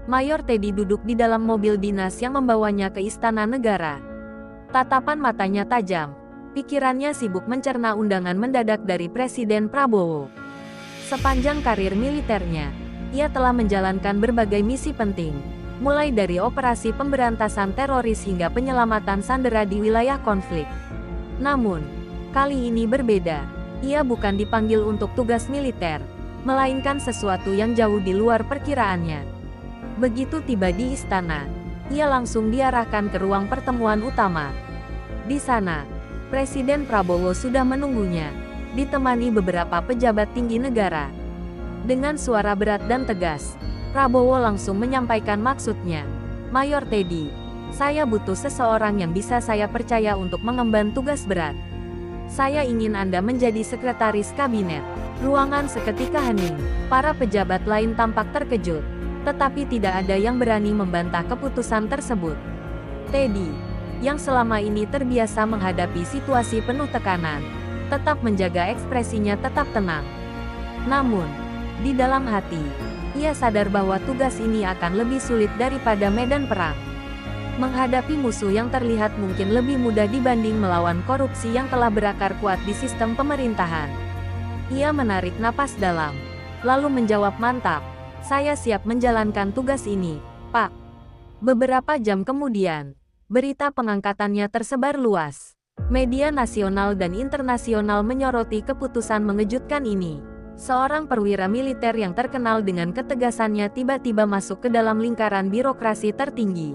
Mayor Teddy duduk di dalam mobil dinas yang membawanya ke Istana Negara. Tatapan matanya tajam. Pikirannya sibuk mencerna undangan mendadak dari Presiden Prabowo. Sepanjang karir militernya, ia telah menjalankan berbagai misi penting, mulai dari operasi pemberantasan teroris hingga penyelamatan sandera di wilayah konflik. Namun, kali ini berbeda. Ia bukan dipanggil untuk tugas militer, melainkan sesuatu yang jauh di luar perkiraannya. Begitu tiba di istana, ia langsung diarahkan ke ruang pertemuan utama. Di sana, Presiden Prabowo sudah menunggunya, ditemani beberapa pejabat tinggi negara. Dengan suara berat dan tegas, Prabowo langsung menyampaikan maksudnya. Mayor Teddy, saya butuh seseorang yang bisa saya percaya untuk mengemban tugas berat. Saya ingin Anda menjadi sekretaris kabinet. Ruangan seketika hening. Para pejabat lain tampak terkejut, tetapi tidak ada yang berani membantah keputusan tersebut. Teddy, yang selama ini terbiasa menghadapi situasi penuh tekanan, tetap menjaga ekspresinya tetap tenang. Namun, di dalam hati, ia sadar bahwa tugas ini akan lebih sulit daripada medan perang. Menghadapi musuh yang terlihat mungkin lebih mudah dibanding melawan korupsi yang telah berakar kuat di sistem pemerintahan. Ia menarik napas dalam, lalu menjawab, "Mantap. Saya siap menjalankan tugas ini, Pak." Beberapa jam kemudian, berita pengangkatannya tersebar luas. Media nasional dan internasional menyoroti keputusan mengejutkan ini. Seorang perwira militer yang terkenal dengan ketegasannya tiba-tiba masuk ke dalam lingkaran birokrasi tertinggi.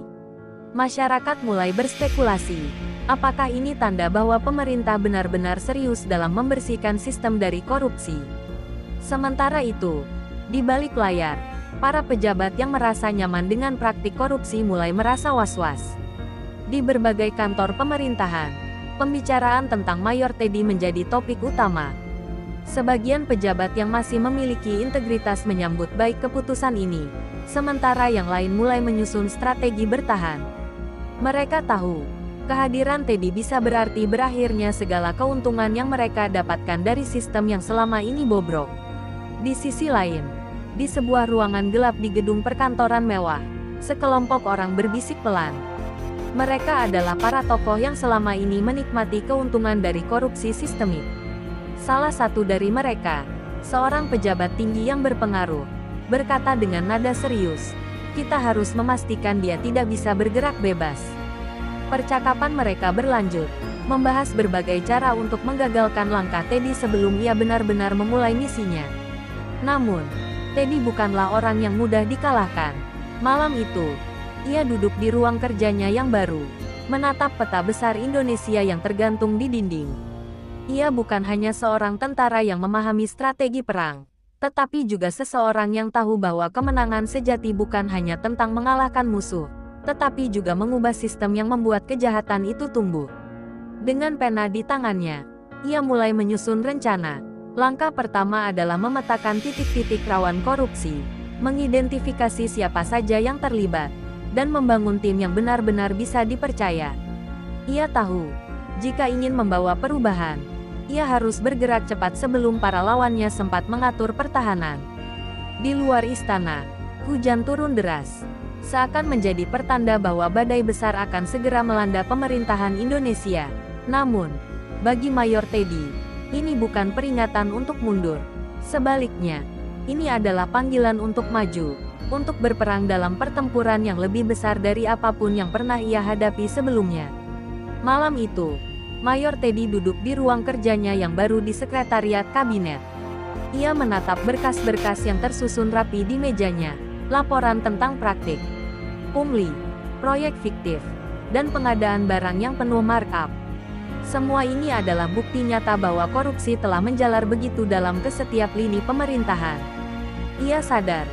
Masyarakat mulai berspekulasi. Apakah ini tanda bahwa pemerintah benar-benar serius dalam membersihkan sistem dari korupsi? Sementara itu, di balik layar, para pejabat yang merasa nyaman dengan praktik korupsi mulai merasa was-was. Di berbagai kantor pemerintahan, pembicaraan tentang Mayor Teddy menjadi topik utama. Sebagian pejabat yang masih memiliki integritas menyambut baik keputusan ini, sementara yang lain mulai menyusun strategi bertahan. Mereka tahu, kehadiran Teddy bisa berarti berakhirnya segala keuntungan yang mereka dapatkan dari sistem yang selama ini bobrok. Di sisi lain, di sebuah ruangan gelap di gedung perkantoran mewah, sekelompok orang berbisik pelan. Mereka adalah para tokoh yang selama ini menikmati keuntungan dari korupsi sistemik. Salah satu dari mereka, seorang pejabat tinggi yang berpengaruh, berkata dengan nada serius, "Kita harus memastikan dia tidak bisa bergerak bebas." Percakapan mereka berlanjut, membahas berbagai cara untuk menggagalkan langkah Teddy sebelum ia benar-benar memulai misinya. Namun, Teddy bukanlah orang yang mudah dikalahkan. Malam itu, ia duduk di ruang kerjanya yang baru, menatap peta besar Indonesia yang tergantung di dinding. Ia bukan hanya seorang tentara yang memahami strategi perang, tetapi juga seseorang yang tahu bahwa kemenangan sejati bukan hanya tentang mengalahkan musuh, tetapi juga mengubah sistem yang membuat kejahatan itu tumbuh. Dengan pena di tangannya, ia mulai menyusun rencana. Langkah pertama adalah memetakan titik-titik rawan korupsi, mengidentifikasi siapa saja yang terlibat, dan membangun tim yang benar-benar bisa dipercaya. Ia tahu, jika ingin membawa perubahan, ia harus bergerak cepat sebelum para lawannya sempat mengatur pertahanan. Di luar istana, hujan turun deras, seakan menjadi pertanda bahwa badai besar akan segera melanda pemerintahan Indonesia. Namun, bagi Mayor Teddy, ini bukan peringatan untuk mundur. Sebaliknya, ini adalah panggilan untuk maju, untuk berperang dalam pertempuran yang lebih besar dari apapun yang pernah ia hadapi sebelumnya. Malam itu, Mayor Teddy duduk di ruang kerjanya yang baru di sekretariat kabinet. Ia menatap berkas-berkas yang tersusun rapi di mejanya, laporan tentang praktik pungli, proyek fiktif, dan pengadaan barang yang penuh markup. Semua ini adalah bukti nyata bahwa korupsi telah menjalar begitu dalam ke setiap lini pemerintahan. Ia sadar,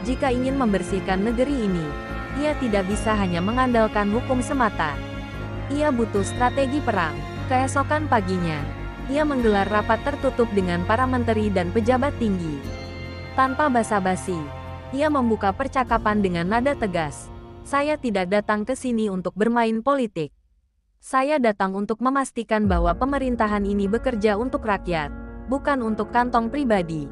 jika ingin membersihkan negeri ini, ia tidak bisa hanya mengandalkan hukum semata. Ia butuh strategi perang. Keesokan paginya, ia menggelar rapat tertutup dengan para menteri dan pejabat tinggi. Tanpa basa-basi, ia membuka percakapan dengan nada tegas. "Saya tidak datang ke sini untuk bermain politik. Saya datang untuk memastikan bahwa pemerintahan ini bekerja untuk rakyat, bukan untuk kantong pribadi."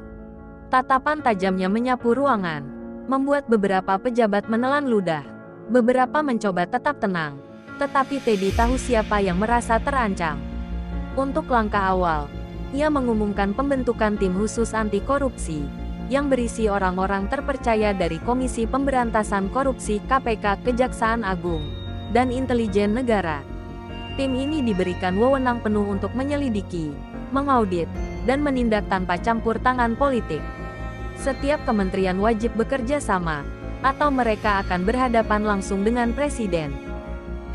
Tatapan tajamnya menyapu ruangan. membuat beberapa pejabat menelan ludah. Beberapa mencoba tetap tenang, tetapi Teddy tahu siapa yang merasa terancam. Untuk langkah awal, ia mengumumkan pembentukan tim khusus anti korupsi, yang berisi orang-orang terpercaya dari Komisi Pemberantasan Korupsi KPK, Kejaksaan Agung, dan Intelijen Negara. Tim ini diberikan wewenang penuh untuk menyelidiki, mengaudit, dan menindak tanpa campur tangan politik. Setiap kementerian wajib bekerja sama, atau mereka akan berhadapan langsung dengan presiden.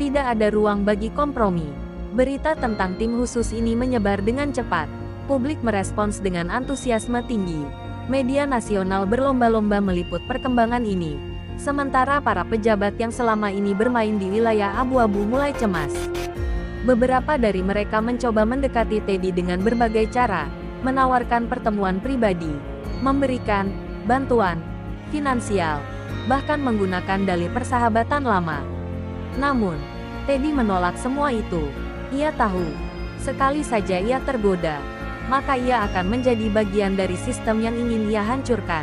Tidak ada ruang bagi kompromi. Berita tentang tim khusus ini menyebar dengan cepat. Publik merespons dengan antusiasme tinggi. Media nasional berlomba-lomba meliput perkembangan ini. Sementara para pejabat yang selama ini bermain di wilayah abu-abu mulai cemas. Beberapa dari mereka mencoba mendekati Teddy dengan berbagai cara, menawarkan pertemuan pribadi, memberikan bantuan finansial, bahkan menggunakan dalih persahabatan lama. Namun, Teddy menolak semua itu. Ia tahu, sekali saja ia tergoda, maka ia akan menjadi bagian dari sistem yang ingin ia hancurkan.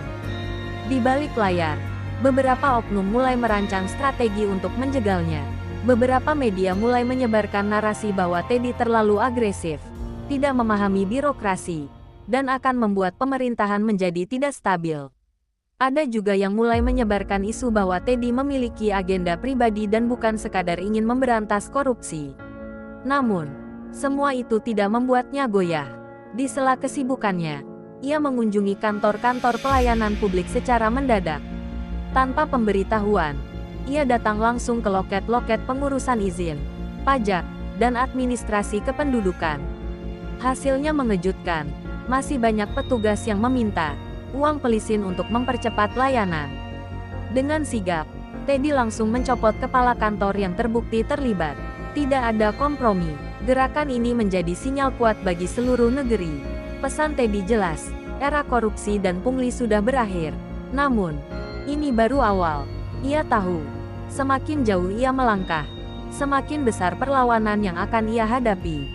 Di balik layar, beberapa oknum mulai merancang strategi untuk menjegalnya. Beberapa media mulai menyebarkan narasi bahwa Teddy terlalu agresif, tidak memahami birokrasi, dan akan membuat pemerintahan menjadi tidak stabil. Ada juga yang mulai menyebarkan isu bahwa Teddy memiliki agenda pribadi dan bukan sekadar ingin memberantas korupsi. Namun, semua itu tidak membuatnya goyah. Di sela kesibukannya, ia mengunjungi kantor-kantor pelayanan publik secara mendadak. Tanpa pemberitahuan, ia datang langsung ke loket-loket pengurusan izin, pajak, dan administrasi kependudukan. Hasilnya mengejutkan, masih banyak petugas yang meminta uang pelisin untuk mempercepat layanan. Dengan sigap, Teddy langsung mencopot kepala kantor yang terbukti terlibat. Tidak ada kompromi. Gerakan ini menjadi sinyal kuat bagi seluruh negeri. Pesan Teddy jelas, era korupsi dan pungli sudah berakhir. Namun, ini baru awal. Ia tahu, semakin jauh ia melangkah, semakin besar perlawanan yang akan ia hadapi.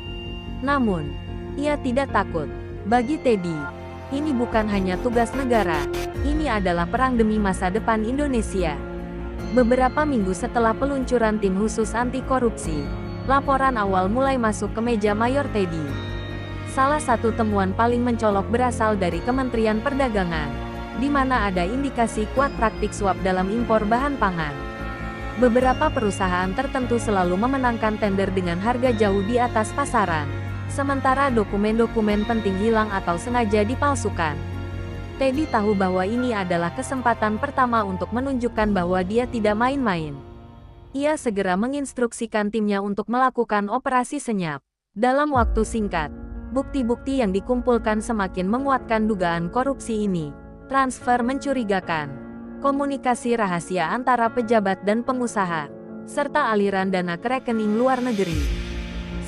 Namun, ia tidak takut. Bagi Teddy, ini bukan hanya tugas negara, ini adalah perang demi masa depan Indonesia. Beberapa minggu setelah peluncuran tim khusus anti korupsi, laporan awal mulai masuk ke meja mayor Teddy. Salah satu temuan paling mencolok berasal dari Kementerian Perdagangan, di mana ada indikasi kuat praktik suap dalam impor bahan pangan. Beberapa perusahaan tertentu selalu memenangkan tender dengan harga jauh di atas pasaran, sementara dokumen-dokumen penting hilang atau sengaja dipalsukan. Teddy tahu bahwa ini adalah kesempatan pertama untuk menunjukkan bahwa dia tidak main-main. Ia segera menginstruksikan timnya untuk melakukan operasi senyap. Dalam waktu singkat, bukti-bukti yang dikumpulkan semakin menguatkan dugaan korupsi ini. Transfer mencurigakan, komunikasi rahasia antara pejabat dan pengusaha, serta aliran dana ke rekening luar negeri.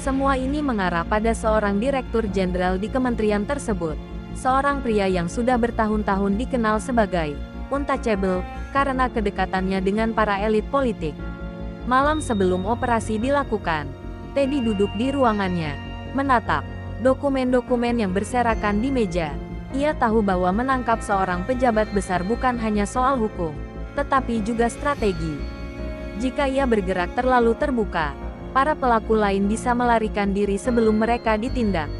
Semua ini mengarah pada seorang direktur jenderal di kementerian tersebut. Seorang pria yang sudah bertahun-tahun dikenal sebagai untouchable karena kedekatannya dengan para elit politik. Malam sebelum operasi dilakukan, Teddy duduk di ruangannya, menatap dokumen-dokumen yang berserakan di meja. Ia tahu bahwa menangkap seorang pejabat besar bukan hanya soal hukum, tetapi juga strategi. Jika ia bergerak terlalu terbuka, para pelaku lain bisa melarikan diri sebelum mereka ditindak.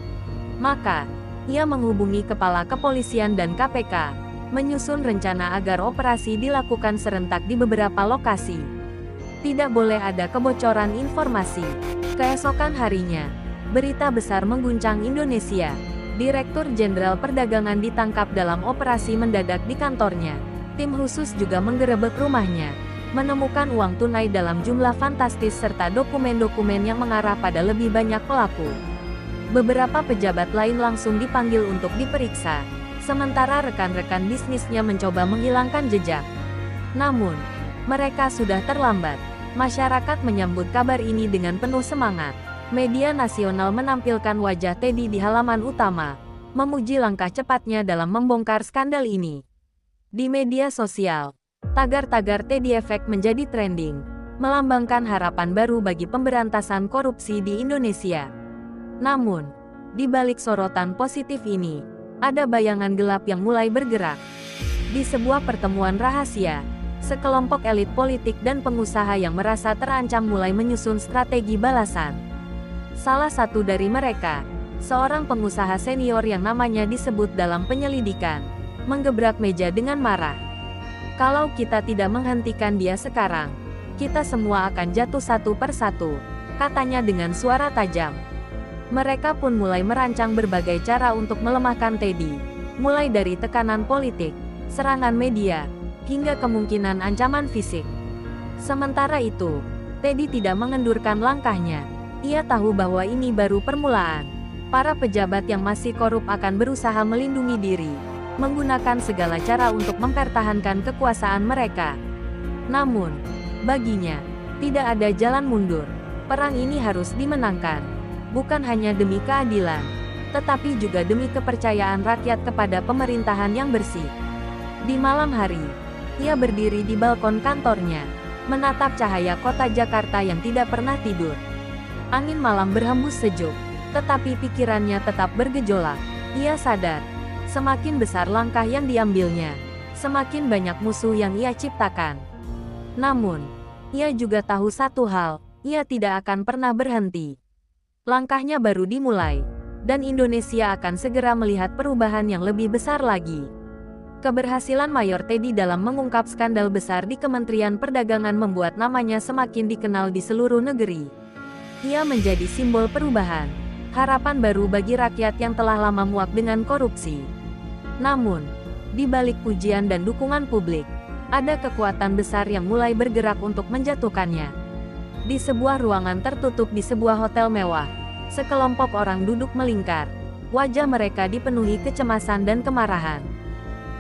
Maka, ia menghubungi kepala kepolisian dan KPK, menyusun rencana agar operasi dilakukan serentak di beberapa lokasi. Tidak boleh ada kebocoran informasi. Keesokan harinya, berita besar mengguncang Indonesia. Direktur Jenderal Perdagangan ditangkap dalam operasi mendadak di kantornya. Tim khusus juga menggerebek rumahnya, menemukan uang tunai dalam jumlah fantastis serta dokumen-dokumen yang mengarah pada lebih banyak pelaku. Beberapa pejabat lain langsung dipanggil untuk diperiksa, sementara rekan-rekan bisnisnya mencoba menghilangkan jejak. Namun, mereka sudah terlambat. Masyarakat menyambut kabar ini dengan penuh semangat. Media nasional menampilkan wajah Teddy di halaman utama, memuji langkah cepatnya dalam membongkar skandal ini. Di media sosial, tagar-tagar Teddy Effect menjadi trending, melambangkan harapan baru bagi pemberantasan korupsi di Indonesia. Namun, di balik sorotan positif ini, ada bayangan gelap yang mulai bergerak. Di sebuah pertemuan rahasia, sekelompok elit politik dan pengusaha yang merasa terancam mulai menyusun strategi balasan. Salah satu dari mereka, seorang pengusaha senior yang namanya disebut dalam penyelidikan, menggebrak meja dengan marah. "Kalau kita tidak menghentikan dia sekarang, kita semua akan jatuh satu persatu," katanya dengan suara tajam. Mereka pun mulai merancang berbagai cara untuk melemahkan Teddy, mulai dari tekanan politik, serangan media, hingga kemungkinan ancaman fisik. Sementara itu, Teddy tidak mengendurkan langkahnya. Ia tahu bahwa ini baru permulaan. Para pejabat yang masih korup akan berusaha melindungi diri, menggunakan segala cara untuk mempertahankan kekuasaan mereka. Namun, baginya, tidak ada jalan mundur. Perang ini harus dimenangkan, bukan hanya demi keadilan, tetapi juga demi kepercayaan rakyat kepada pemerintahan yang bersih. Di malam hari, ia berdiri di balkon kantornya, menatap cahaya kota Jakarta yang tidak pernah tidur. Angin malam berhembus sejuk, tetapi pikirannya tetap bergejolak. Ia sadar, semakin besar langkah yang diambilnya, semakin banyak musuh yang ia ciptakan. Namun, ia juga tahu satu hal, ia tidak akan pernah berhenti. Langkahnya baru dimulai, dan Indonesia akan segera melihat perubahan yang lebih besar lagi. Keberhasilan Mayor Teddy dalam mengungkap skandal besar di Kementerian Perdagangan membuat namanya semakin dikenal di seluruh negeri. Ia menjadi simbol perubahan, harapan baru bagi rakyat yang telah lama muak dengan korupsi. Namun, di balik pujian dan dukungan publik, ada kekuatan besar yang mulai bergerak untuk menjatuhkannya. Di sebuah ruangan tertutup di sebuah hotel mewah, sekelompok orang duduk melingkar. Wajah mereka dipenuhi kecemasan dan kemarahan.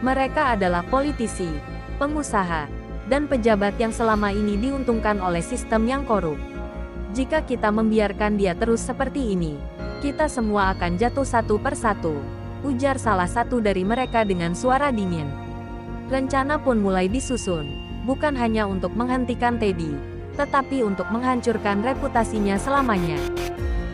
Mereka adalah politisi, pengusaha, dan pejabat yang selama ini diuntungkan oleh sistem yang korup. Jika kita membiarkan dia terus seperti ini, kita semua akan jatuh satu persatu, ujar salah satu dari mereka dengan suara dingin. Rencana pun mulai disusun, bukan hanya untuk menghentikan Teddy, tetapi untuk menghancurkan reputasinya selamanya.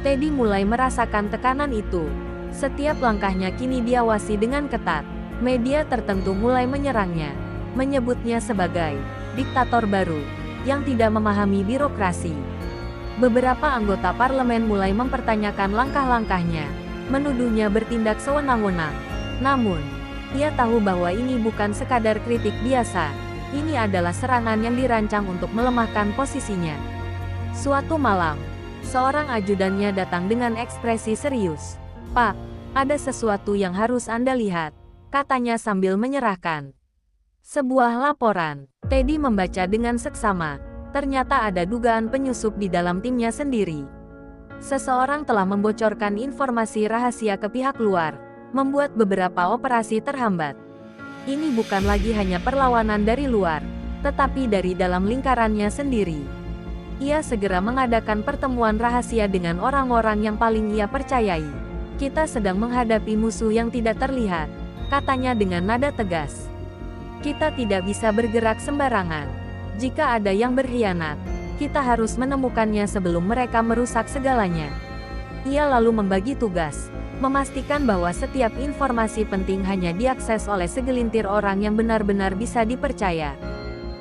Teddy mulai merasakan tekanan itu. Setiap langkahnya kini diawasi dengan ketat. Media tertentu mulai menyerangnya, menyebutnya sebagai diktator baru yang tidak memahami birokrasi. Beberapa anggota parlemen mulai mempertanyakan langkah-langkahnya, menuduhnya bertindak sewenang-wenang. Namun, ia tahu bahwa ini bukan sekadar kritik biasa, ini adalah serangan yang dirancang untuk melemahkan posisinya. Suatu malam, seorang ajudannya datang dengan ekspresi serius. "Pak, ada sesuatu yang harus Anda lihat," katanya sambil menyerahkan sebuah laporan. Teddy membaca dengan seksama. Ternyata ada dugaan penyusup di dalam timnya sendiri. Seseorang telah membocorkan informasi rahasia ke pihak luar, membuat beberapa operasi terhambat. Ini bukan lagi hanya perlawanan dari luar, tetapi dari dalam lingkarannya sendiri. Ia segera mengadakan pertemuan rahasia dengan orang-orang yang paling ia percayai. "Kita sedang menghadapi musuh yang tidak terlihat," katanya dengan nada tegas. "Kita tidak bisa bergerak sembarangan. Jika ada yang berkhianat, kita harus menemukannya sebelum mereka merusak segalanya." Ia lalu membagi tugas, memastikan bahwa setiap informasi penting hanya diakses oleh segelintir orang yang benar-benar bisa dipercaya.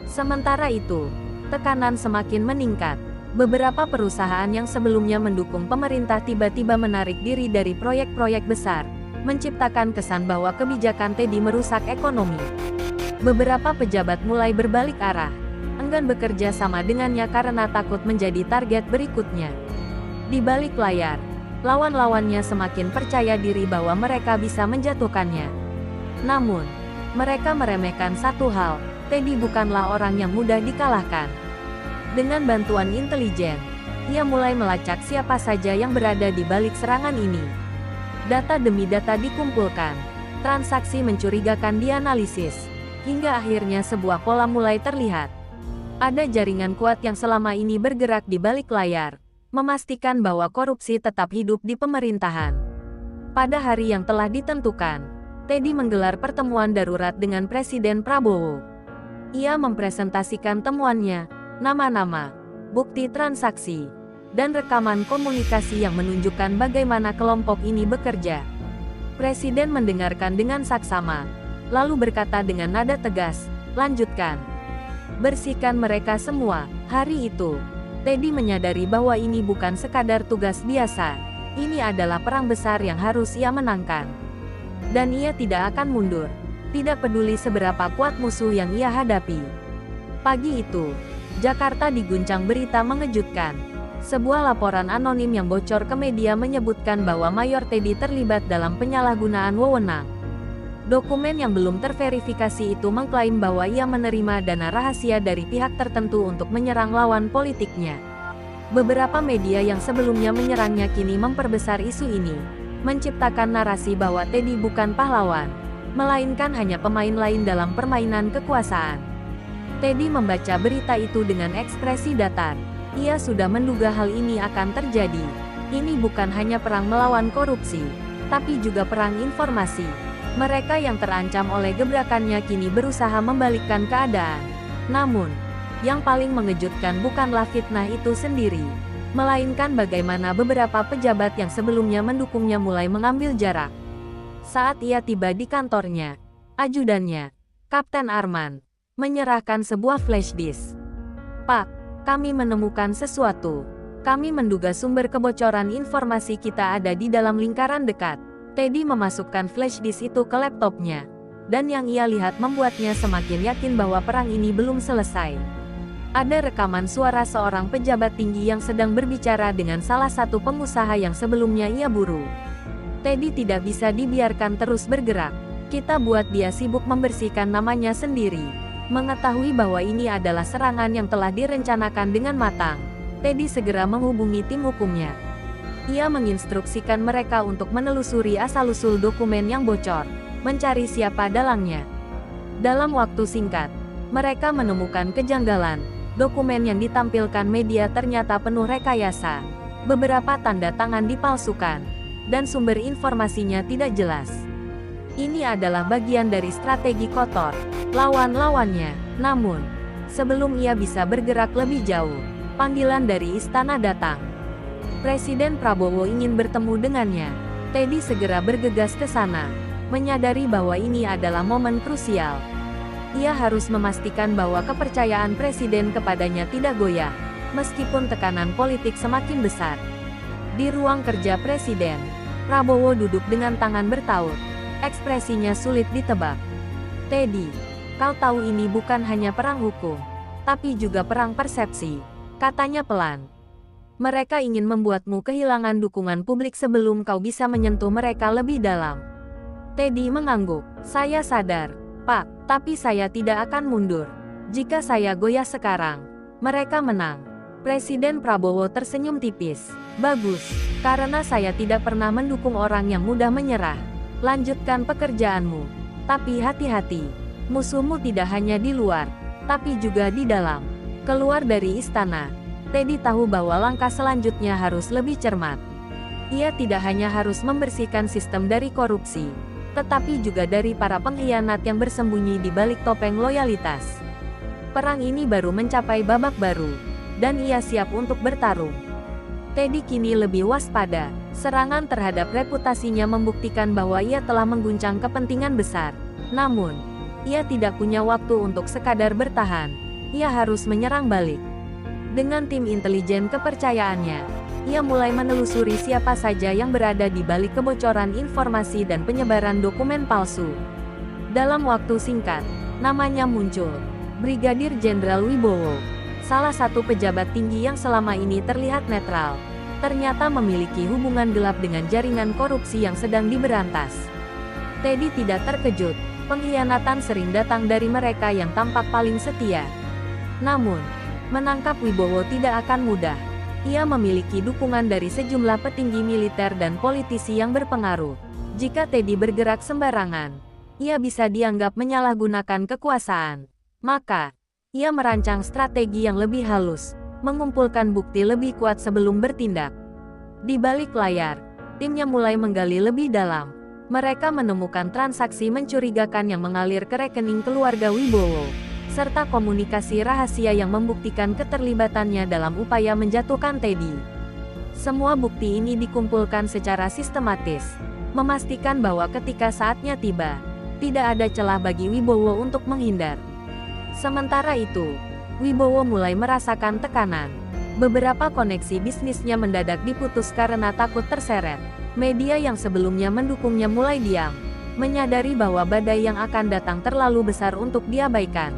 Sementara itu, tekanan semakin meningkat. Beberapa perusahaan yang sebelumnya mendukung pemerintah tiba-tiba menarik diri dari proyek-proyek besar, menciptakan kesan bahwa kebijakan Teddy merusak ekonomi. Beberapa pejabat mulai berbalik arah, enggan bekerja sama dengannya karena takut menjadi target berikutnya. Di balik layar, lawan-lawannya semakin percaya diri bahwa mereka bisa menjatuhkannya. Namun, mereka meremehkan satu hal, Teddy bukanlah orang yang mudah dikalahkan. Dengan bantuan intelijen, ia mulai melacak siapa saja yang berada di balik serangan ini. Data demi data dikumpulkan, transaksi mencurigakan dianalisis, hingga akhirnya sebuah pola mulai terlihat. Ada jaringan kuat yang selama ini bergerak di balik layar, memastikan bahwa korupsi tetap hidup di pemerintahan. Pada hari yang telah ditentukan, Teddy menggelar pertemuan darurat dengan Presiden Prabowo. Ia mempresentasikan temuannya, nama-nama, bukti transaksi, dan rekaman komunikasi yang menunjukkan bagaimana kelompok ini bekerja. Presiden mendengarkan dengan saksama, lalu berkata dengan nada tegas, "Lanjutkan. Bersihkan mereka semua." Hari itu, Teddy menyadari bahwa ini bukan sekadar tugas biasa. Ini adalah perang besar yang harus ia menangkan. Dan ia tidak akan mundur. Tidak peduli seberapa kuat musuh yang ia hadapi. Pagi itu, Jakarta diguncang berita mengejutkan. Sebuah laporan anonim yang bocor ke media menyebutkan bahwa Mayor Teddy terlibat dalam penyalahgunaan wewenang. Dokumen yang belum terverifikasi itu mengklaim bahwa ia menerima dana rahasia dari pihak tertentu untuk menyerang lawan politiknya. Beberapa media yang sebelumnya menyerangnya kini memperbesar isu ini, menciptakan narasi bahwa Teddy bukan pahlawan, melainkan hanya pemain lain dalam permainan kekuasaan. Teddy membaca berita itu dengan ekspresi datar. Ia sudah menduga hal ini akan terjadi. Ini bukan hanya perang melawan korupsi, tapi juga perang informasi. Mereka yang terancam oleh gebrakannya kini berusaha membalikkan keadaan. Namun, yang paling mengejutkan bukanlah fitnah itu sendiri, melainkan bagaimana beberapa pejabat yang sebelumnya mendukungnya mulai mengambil jarak. Saat ia tiba di kantornya, ajudannya, Kapten Arman, menyerahkan sebuah flash disk. "Pak, kami menemukan sesuatu. Kami menduga sumber kebocoran informasi kita ada di dalam lingkaran dekat." Teddy memasukkan flash disk itu ke laptopnya, dan yang ia lihat membuatnya semakin yakin bahwa perang ini belum selesai. Ada rekaman suara seorang pejabat tinggi yang sedang berbicara dengan salah satu pengusaha yang sebelumnya ia buru. "Teddy tidak bisa dibiarkan terus bergerak. Kita buat dia sibuk membersihkan namanya sendiri." Mengetahui bahwa ini adalah serangan yang telah direncanakan dengan matang, Teddy segera menghubungi tim hukumnya. Ia menginstruksikan mereka untuk menelusuri asal-usul dokumen yang bocor, mencari siapa dalangnya. Dalam waktu singkat, mereka menemukan kejanggalan. Dokumen yang ditampilkan media ternyata penuh rekayasa. Beberapa tanda tangan dipalsukan, dan sumber informasinya tidak jelas. Ini adalah bagian dari strategi kotor lawan-lawannya. Namun, sebelum ia bisa bergerak lebih jauh, panggilan dari istana datang. Presiden Prabowo ingin bertemu dengannya. Teddy segera bergegas ke sana, menyadari bahwa ini adalah momen krusial. Ia harus memastikan bahwa kepercayaan presiden kepadanya tidak goyah, meskipun tekanan politik semakin besar. Di ruang kerja presiden, Prabowo duduk dengan tangan bertaut. Ekspresinya sulit ditebak. "Teddy, kau tahu ini bukan hanya perang hukum, tapi juga perang persepsi," katanya pelan. "Mereka ingin membuatmu kehilangan dukungan publik sebelum kau bisa menyentuh mereka lebih dalam." Teddy mengangguk. "Saya sadar, Pak, tapi saya tidak akan mundur. Jika saya goyah sekarang, mereka menang." Presiden Prabowo tersenyum tipis. "Bagus, karena saya tidak pernah mendukung orang yang mudah menyerah. Lanjutkan pekerjaanmu. Tapi hati-hati, musuhmu tidak hanya di luar, tapi juga di dalam." Keluar dari istana, Teddy tahu bahwa langkah selanjutnya harus lebih cermat. Ia tidak hanya harus membersihkan sistem dari korupsi, tetapi juga dari para pengkhianat yang bersembunyi di balik topeng loyalitas. Perang ini baru mencapai babak baru, dan ia siap untuk bertarung. Teddy kini lebih waspada. Serangan terhadap reputasinya membuktikan bahwa ia telah mengguncang kepentingan besar. Namun, ia tidak punya waktu untuk sekadar bertahan. Ia harus menyerang balik. Dengan tim intelijen kepercayaannya, ia mulai menelusuri siapa saja yang berada di balik kebocoran informasi dan penyebaran dokumen palsu. Dalam waktu singkat, namanya muncul. Brigadir Jenderal Wibowo, salah satu pejabat tinggi yang selama ini terlihat netral, ternyata memiliki hubungan gelap dengan jaringan korupsi yang sedang diberantas. Teddy tidak terkejut, pengkhianatan sering datang dari mereka yang tampak paling setia. Namun, menangkap Wibowo tidak akan mudah. Ia memiliki dukungan dari sejumlah petinggi militer dan politisi yang berpengaruh. Jika Teddy bergerak sembarangan, ia bisa dianggap menyalahgunakan kekuasaan. Maka, ia merancang strategi yang lebih halus, mengumpulkan bukti lebih kuat sebelum bertindak. Di balik layar, timnya mulai menggali lebih dalam. Mereka menemukan transaksi mencurigakan yang mengalir ke rekening keluarga Wibowo, serta komunikasi rahasia yang membuktikan keterlibatannya dalam upaya menjatuhkan Teddy. Semua bukti ini dikumpulkan secara sistematis, memastikan bahwa ketika saatnya tiba, Tidak ada celah bagi Wibowo untuk menghindar. Sementara itu, Wibowo mulai merasakan tekanan. Beberapa koneksi bisnisnya mendadak diputus karena takut terseret. Media yang sebelumnya mendukungnya mulai diam, menyadari bahwa badai yang akan datang terlalu besar untuk diabaikan.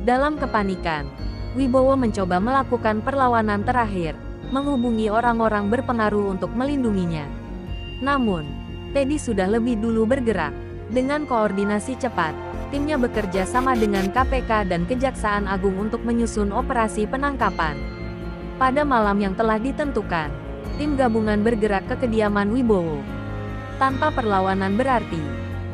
Dalam kepanikan, Wibowo mencoba melakukan perlawanan terakhir, menghubungi orang-orang berpengaruh untuk melindunginya. Namun, Teddy sudah lebih dulu bergerak. Dengan koordinasi cepat, timnya bekerja sama dengan KPK dan Kejaksaan Agung untuk menyusun operasi penangkapan. Pada malam yang telah ditentukan, tim gabungan bergerak ke kediaman Wibowo. Tanpa perlawanan berarti,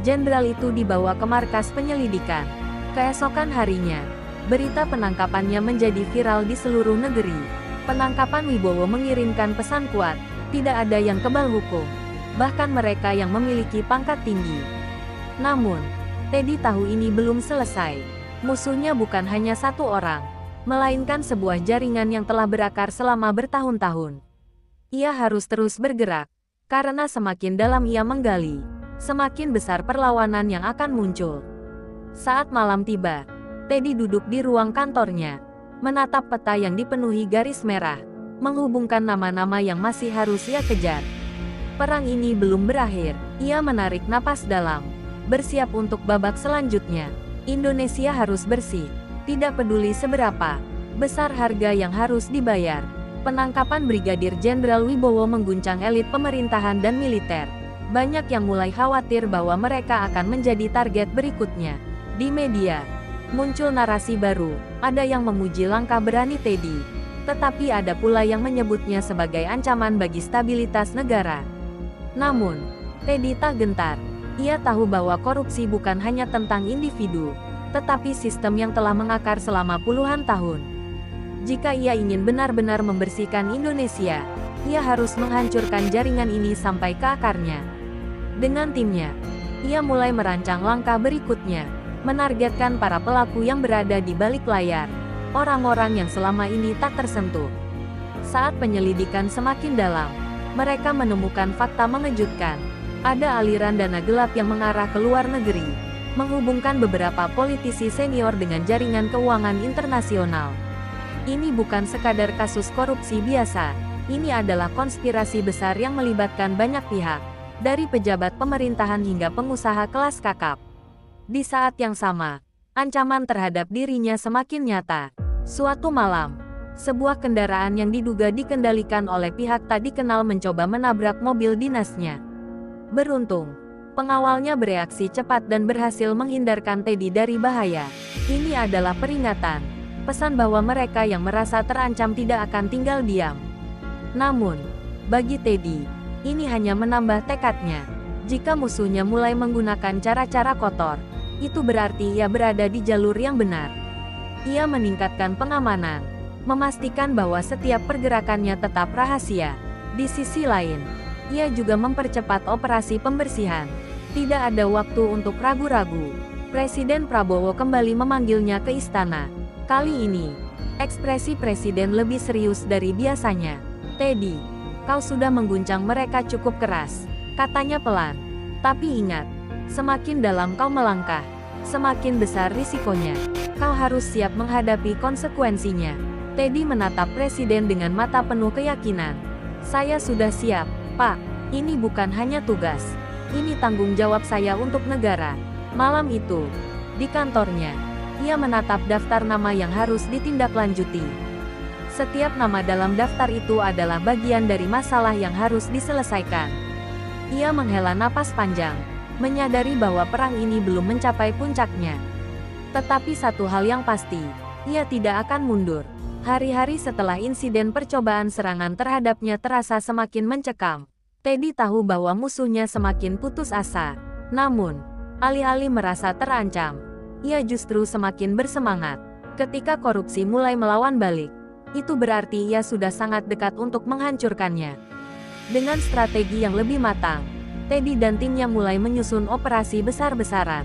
jenderal itu dibawa ke markas penyelidikan. Keesokan harinya, berita penangkapannya menjadi viral di seluruh negeri. Penangkapan Wibowo mengirimkan pesan kuat, tidak ada yang kebal hukum, bahkan mereka yang memiliki pangkat tinggi. Namun, Teddy tahu ini belum selesai. Musuhnya bukan hanya satu orang, melainkan sebuah jaringan yang telah berakar selama bertahun-tahun. Ia harus terus bergerak, karena semakin dalam ia menggali, semakin besar perlawanan yang akan muncul. Saat malam tiba, Teddy duduk di ruang kantornya, menatap peta yang dipenuhi garis merah, menghubungkan nama-nama yang masih harus ia kejar. Perang ini belum berakhir. Ia menarik napas dalam, bersiap untuk babak selanjutnya. Indonesia harus bersih, tidak peduli seberapa besar harga yang harus dibayar. Penangkapan Brigadir Jenderal Wibowo mengguncang elit pemerintahan dan militer. Banyak yang mulai khawatir bahwa mereka akan menjadi target berikutnya. Di media, muncul narasi baru, ada yang memuji langkah berani Teddy, tetapi ada pula yang menyebutnya sebagai ancaman bagi stabilitas negara. Namun, Teddy tak gentar. Ia tahu bahwa korupsi bukan hanya tentang individu, tetapi sistem yang telah mengakar selama puluhan tahun. Jika ia ingin benar-benar membersihkan Indonesia, ia harus menghancurkan jaringan ini sampai ke akarnya. Dengan timnya, ia mulai merancang langkah berikutnya, menargetkan para pelaku yang berada di balik layar, orang-orang yang selama ini tak tersentuh. Saat penyelidikan semakin dalam, mereka menemukan fakta mengejutkan. Ada aliran dana gelap yang mengarah ke luar negeri, menghubungkan beberapa politisi senior dengan jaringan keuangan internasional. Ini bukan sekadar kasus korupsi biasa, ini adalah konspirasi besar yang melibatkan banyak pihak, dari pejabat pemerintahan hingga pengusaha kelas kakap. Di saat yang sama, ancaman terhadap dirinya semakin nyata. Suatu malam, sebuah kendaraan yang diduga dikendalikan oleh pihak tak dikenal mencoba menabrak mobil dinasnya. Beruntung, pengawalnya bereaksi cepat dan berhasil menghindarkan Teddy dari bahaya. Ini adalah peringatan, pesan bahwa mereka yang merasa terancam tidak akan tinggal diam. Namun, bagi Teddy, ini hanya menambah tekadnya. Jika musuhnya mulai menggunakan cara-cara kotor, itu berarti ia berada di jalur yang benar. Ia meningkatkan pengamanan, memastikan bahwa setiap pergerakannya tetap rahasia. Di sisi lain, ia juga mempercepat operasi pembersihan. Tidak ada waktu untuk ragu-ragu. Presiden Prabowo kembali memanggilnya ke istana. Kali ini, ekspresi presiden lebih serius dari biasanya. "Teddy, kau sudah mengguncang mereka cukup keras," katanya pelan. "Tapi ingat, semakin dalam kau melangkah, semakin besar risikonya. Kau harus siap menghadapi konsekuensinya." Teddy menatap presiden dengan mata penuh keyakinan. "Saya sudah siap, Pak. Ini bukan hanya tugas. Ini tanggung jawab saya untuk negara." Malam itu, di kantornya, ia menatap daftar nama yang harus ditindaklanjuti. Setiap nama dalam daftar itu adalah bagian dari masalah yang harus diselesaikan. Ia menghela napas panjang, menyadari bahwa perang ini belum mencapai puncaknya. Tetapi satu hal yang pasti, ia tidak akan mundur. Hari-hari setelah insiden percobaan serangan terhadapnya terasa semakin mencekam. Teddy tahu bahwa musuhnya semakin putus asa. Namun, alih-alih merasa terancam, ia justru semakin bersemangat. Ketika korupsi mulai melawan balik, itu berarti ia sudah sangat dekat untuk menghancurkannya. Dengan strategi yang lebih matang, Teddy dan timnya mulai menyusun operasi besar-besaran.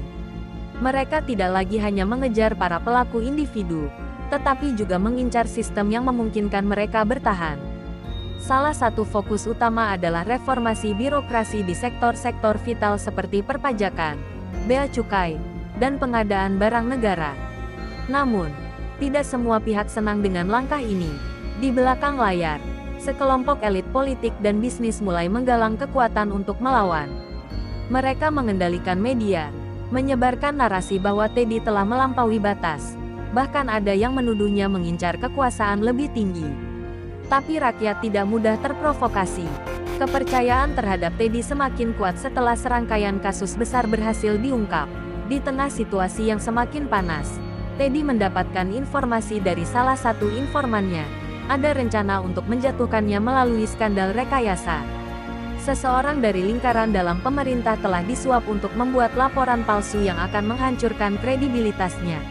Mereka tidak lagi hanya mengejar para pelaku individu, tetapi juga mengincar sistem yang memungkinkan mereka bertahan. Salah satu fokus utama adalah reformasi birokrasi di sektor-sektor vital seperti perpajakan, bea cukai, dan pengadaan barang negara. Namun, tidak semua pihak senang dengan langkah ini. Di belakang layar, sekelompok elit politik dan bisnis mulai menggalang kekuatan untuk melawan. Mereka mengendalikan media, menyebarkan narasi bahwa Teddy telah melampaui batas. Bahkan ada yang menuduhnya mengincar kekuasaan lebih tinggi. Tapi rakyat tidak mudah terprovokasi. Kepercayaan terhadap Teddy semakin kuat setelah serangkaian kasus besar berhasil diungkap. Di tengah situasi yang semakin panas, Teddy mendapatkan informasi dari salah satu informannya. Ada rencana untuk menjatuhkannya melalui skandal rekayasa. Seseorang dari lingkaran dalam pemerintah telah disuap untuk membuat laporan palsu yang akan menghancurkan kredibilitasnya.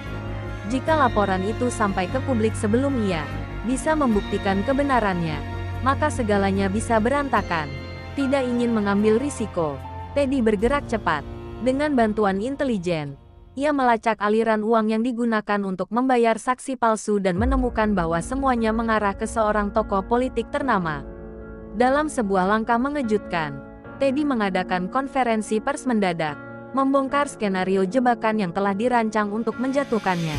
Jika laporan itu sampai ke publik sebelum ia bisa membuktikan kebenarannya, maka segalanya bisa berantakan. Tidak ingin mengambil risiko, Teddy bergerak cepat. Dengan bantuan intelijen, ia melacak aliran uang yang digunakan untuk membayar saksi palsu dan menemukan bahwa semuanya mengarah ke seorang tokoh politik ternama. Dalam sebuah langkah mengejutkan, Teddy mengadakan konferensi pers mendadak, membongkar skenario jebakan yang telah dirancang untuk menjatuhkannya.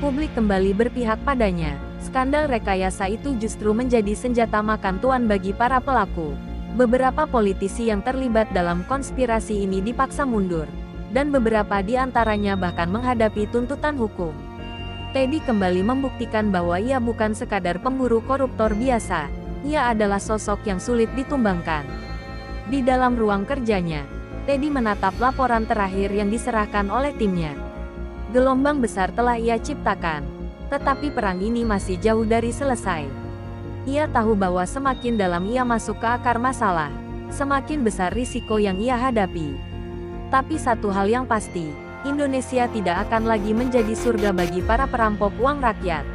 Publik kembali berpihak padanya. Skandal rekayasa itu justru menjadi senjata makan tuan bagi para pelaku. Beberapa politisi yang terlibat dalam konspirasi ini dipaksa mundur, dan beberapa di antaranya bahkan menghadapi tuntutan hukum. Teddy kembali membuktikan bahwa ia bukan sekadar pemburu koruptor biasa, ia adalah sosok yang sulit ditumbangkan. Di dalam ruang kerjanya, Teddy menatap laporan terakhir yang diserahkan oleh timnya. Gelombang besar telah ia ciptakan, tetapi perang ini masih jauh dari selesai. Ia tahu bahwa semakin dalam ia masuk ke akar masalah, semakin besar risiko yang ia hadapi. Tapi satu hal yang pasti, Indonesia tidak akan lagi menjadi surga bagi para perampok uang rakyat.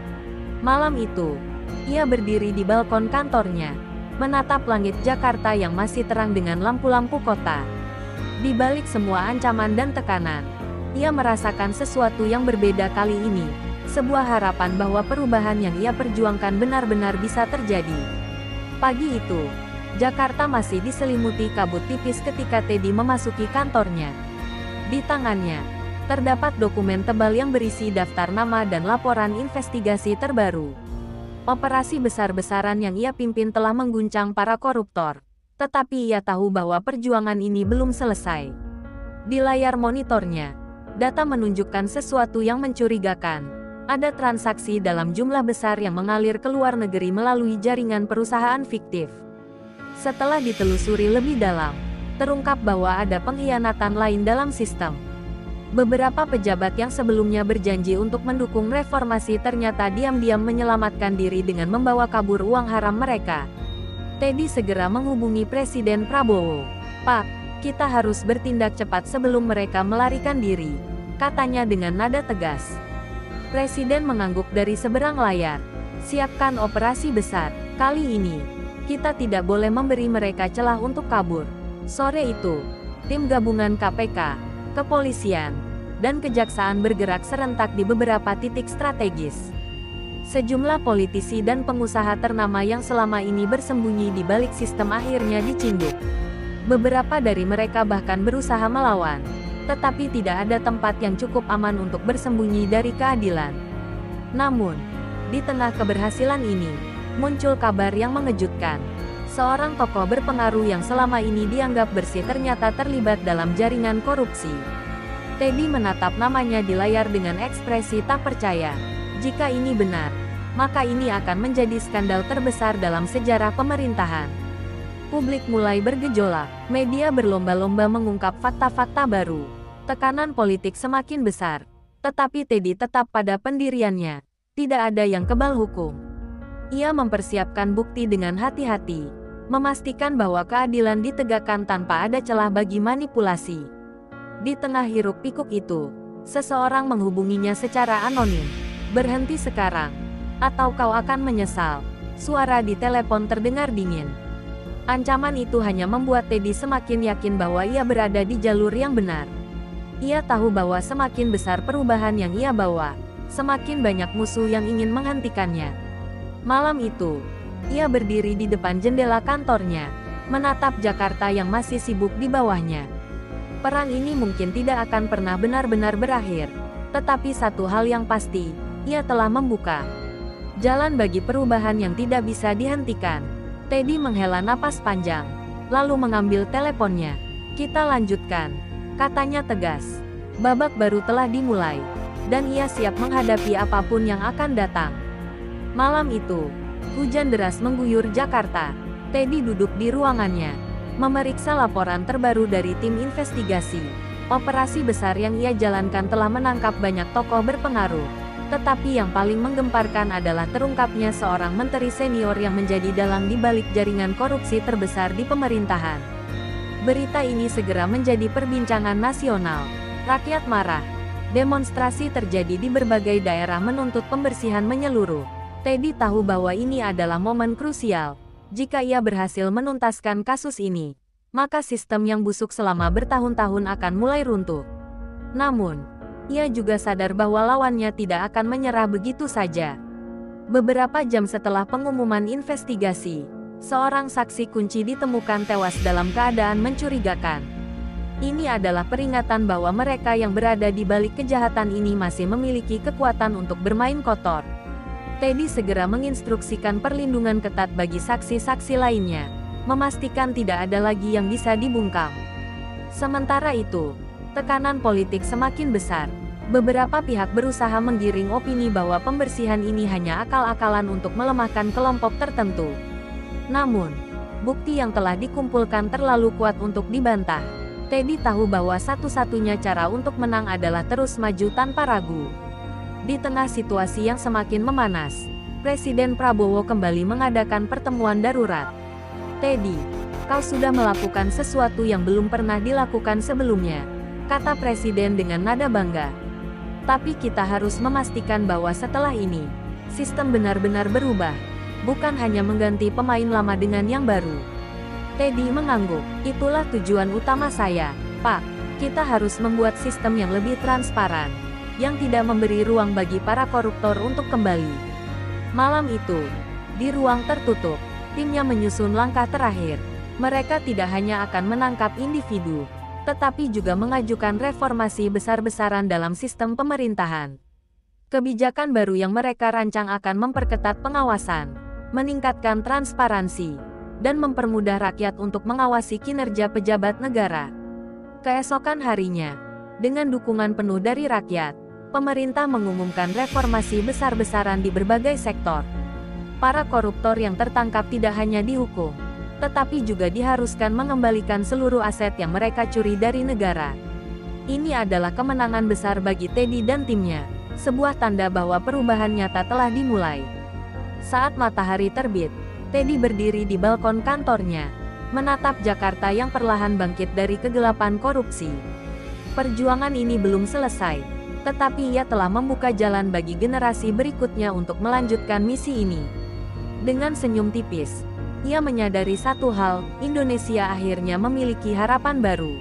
Malam itu, ia berdiri di balkon kantornya, menatap langit Jakarta yang masih terang dengan lampu-lampu kota. Di balik semua ancaman dan tekanan, ia merasakan sesuatu yang berbeda kali ini, sebuah harapan bahwa perubahan yang ia perjuangkan benar-benar bisa terjadi. Pagi itu, Jakarta masih diselimuti kabut tipis ketika Teddy memasuki kantornya. Di tangannya, terdapat dokumen tebal yang berisi daftar nama dan laporan investigasi terbaru. Operasi besar-besaran yang ia pimpin telah mengguncang para koruptor, tetapi ia tahu bahwa perjuangan ini belum selesai. Di layar monitornya, data menunjukkan sesuatu yang mencurigakan. Ada transaksi dalam jumlah besar yang mengalir ke luar negeri melalui jaringan perusahaan fiktif. Setelah ditelusuri lebih dalam, terungkap bahwa ada pengkhianatan lain dalam sistem. Beberapa pejabat yang sebelumnya berjanji untuk mendukung reformasi ternyata diam-diam menyelamatkan diri dengan membawa kabur uang haram mereka. Teddy segera menghubungi Presiden Prabowo. "Pak, kita harus bertindak cepat sebelum mereka melarikan diri," katanya dengan nada tegas. Presiden mengangguk dari seberang layar. "Siapkan operasi besar. Kali ini, kita tidak boleh memberi mereka celah untuk kabur." Sore itu, tim gabungan KPK, kepolisian, dan kejaksaan bergerak serentak di beberapa titik strategis. Sejumlah politisi dan pengusaha ternama yang selama ini bersembunyi di balik sistem akhirnya dicinduk. Beberapa dari mereka bahkan berusaha melawan, tetapi tidak ada tempat yang cukup aman untuk bersembunyi dari keadilan. Namun, di tengah keberhasilan ini, muncul kabar yang mengejutkan. Seorang tokoh berpengaruh yang selama ini dianggap bersih ternyata terlibat dalam jaringan korupsi. Teddy menatap namanya di layar dengan ekspresi tak percaya. Jika ini benar, maka ini akan menjadi skandal terbesar dalam sejarah pemerintahan. Publik mulai bergejolak, media berlomba-lomba mengungkap fakta-fakta baru. Tekanan politik semakin besar, tetapi Teddy tetap pada pendiriannya. Tidak ada yang kebal hukum. Ia mempersiapkan bukti dengan hati-hati, memastikan bahwa keadilan ditegakkan tanpa ada celah bagi manipulasi. Di tengah hiruk-pikuk itu, seseorang menghubunginya secara anonim. "Berhenti sekarang, atau kau akan menyesal." Suara di telepon terdengar dingin. Ancaman itu hanya membuat Teddy semakin yakin bahwa ia berada di jalur yang benar. Ia tahu bahwa semakin besar perubahan yang ia bawa, semakin banyak musuh yang ingin menghentikannya. Malam itu, ia berdiri di depan jendela kantornya, menatap Jakarta yang masih sibuk di bawahnya. Perang ini mungkin tidak akan pernah benar-benar berakhir. Tetapi satu hal yang pasti, ia telah membuka jalan bagi perubahan yang tidak bisa dihentikan. Teddy menghela napas panjang, lalu mengambil teleponnya. Kita lanjutkan, katanya tegas. Babak baru telah dimulai, dan ia siap menghadapi apapun yang akan datang. Malam itu, hujan deras mengguyur Jakarta. Teddy duduk di ruangannya, memeriksa laporan terbaru dari tim investigasi. Operasi besar yang ia jalankan telah menangkap banyak tokoh berpengaruh. Tetapi yang paling menggemparkan adalah terungkapnya seorang menteri senior yang menjadi dalang di balik jaringan korupsi terbesar di pemerintahan. Berita ini segera menjadi perbincangan nasional. Rakyat marah. Demonstrasi terjadi di berbagai daerah menuntut pembersihan menyeluruh. Teddy tahu bahwa ini adalah momen krusial. Jika ia berhasil menuntaskan kasus ini, maka sistem yang busuk selama bertahun-tahun akan mulai runtuh. Namun, ia juga sadar bahwa lawannya tidak akan menyerah begitu saja. Beberapa jam setelah pengumuman investigasi, seorang saksi kunci ditemukan tewas dalam keadaan mencurigakan. Ini adalah peringatan bahwa mereka yang berada di balik kejahatan ini masih memiliki kekuatan untuk bermain kotor. Teddy segera menginstruksikan perlindungan ketat bagi saksi-saksi lainnya, memastikan tidak ada lagi yang bisa dibungkam. Sementara itu, tekanan politik semakin besar. Beberapa pihak berusaha menggiring opini bahwa pembersihan ini hanya akal-akalan untuk melemahkan kelompok tertentu. Namun, bukti yang telah dikumpulkan terlalu kuat untuk dibantah. Teddy tahu bahwa satu-satunya cara untuk menang adalah terus maju tanpa ragu. Di tengah situasi yang semakin memanas, Presiden Prabowo kembali mengadakan pertemuan darurat. Teddy, kau sudah melakukan sesuatu yang belum pernah dilakukan sebelumnya, kata Presiden dengan nada bangga. Tapi kita harus memastikan bahwa setelah ini, sistem benar-benar berubah, bukan hanya mengganti pemain lama dengan yang baru. Teddy mengangguk, itulah tujuan utama saya, Pak. Kita harus membuat sistem yang lebih transparan, yang tidak memberi ruang bagi para koruptor untuk kembali. Malam itu, di ruang tertutup, timnya menyusun langkah terakhir. Mereka tidak hanya akan menangkap individu, tetapi juga mengajukan reformasi besar-besaran dalam sistem pemerintahan. Kebijakan baru yang mereka rancang akan memperketat pengawasan, meningkatkan transparansi, dan mempermudah rakyat untuk mengawasi kinerja pejabat negara. Keesokan harinya, dengan dukungan penuh dari rakyat, pemerintah mengumumkan reformasi besar-besaran di berbagai sektor. Para koruptor yang tertangkap tidak hanya dihukum, tetapi juga diharuskan mengembalikan seluruh aset yang mereka curi dari negara. Ini adalah kemenangan besar bagi Teddy dan timnya, sebuah tanda bahwa perubahan nyata telah dimulai. Saat matahari terbit, Teddy berdiri di balkon kantornya, menatap Jakarta yang perlahan bangkit dari kegelapan korupsi. Perjuangan ini belum selesai, tetapi ia telah membuka jalan bagi generasi berikutnya untuk melanjutkan misi ini. Dengan senyum tipis, ia menyadari satu hal, Indonesia akhirnya memiliki harapan baru.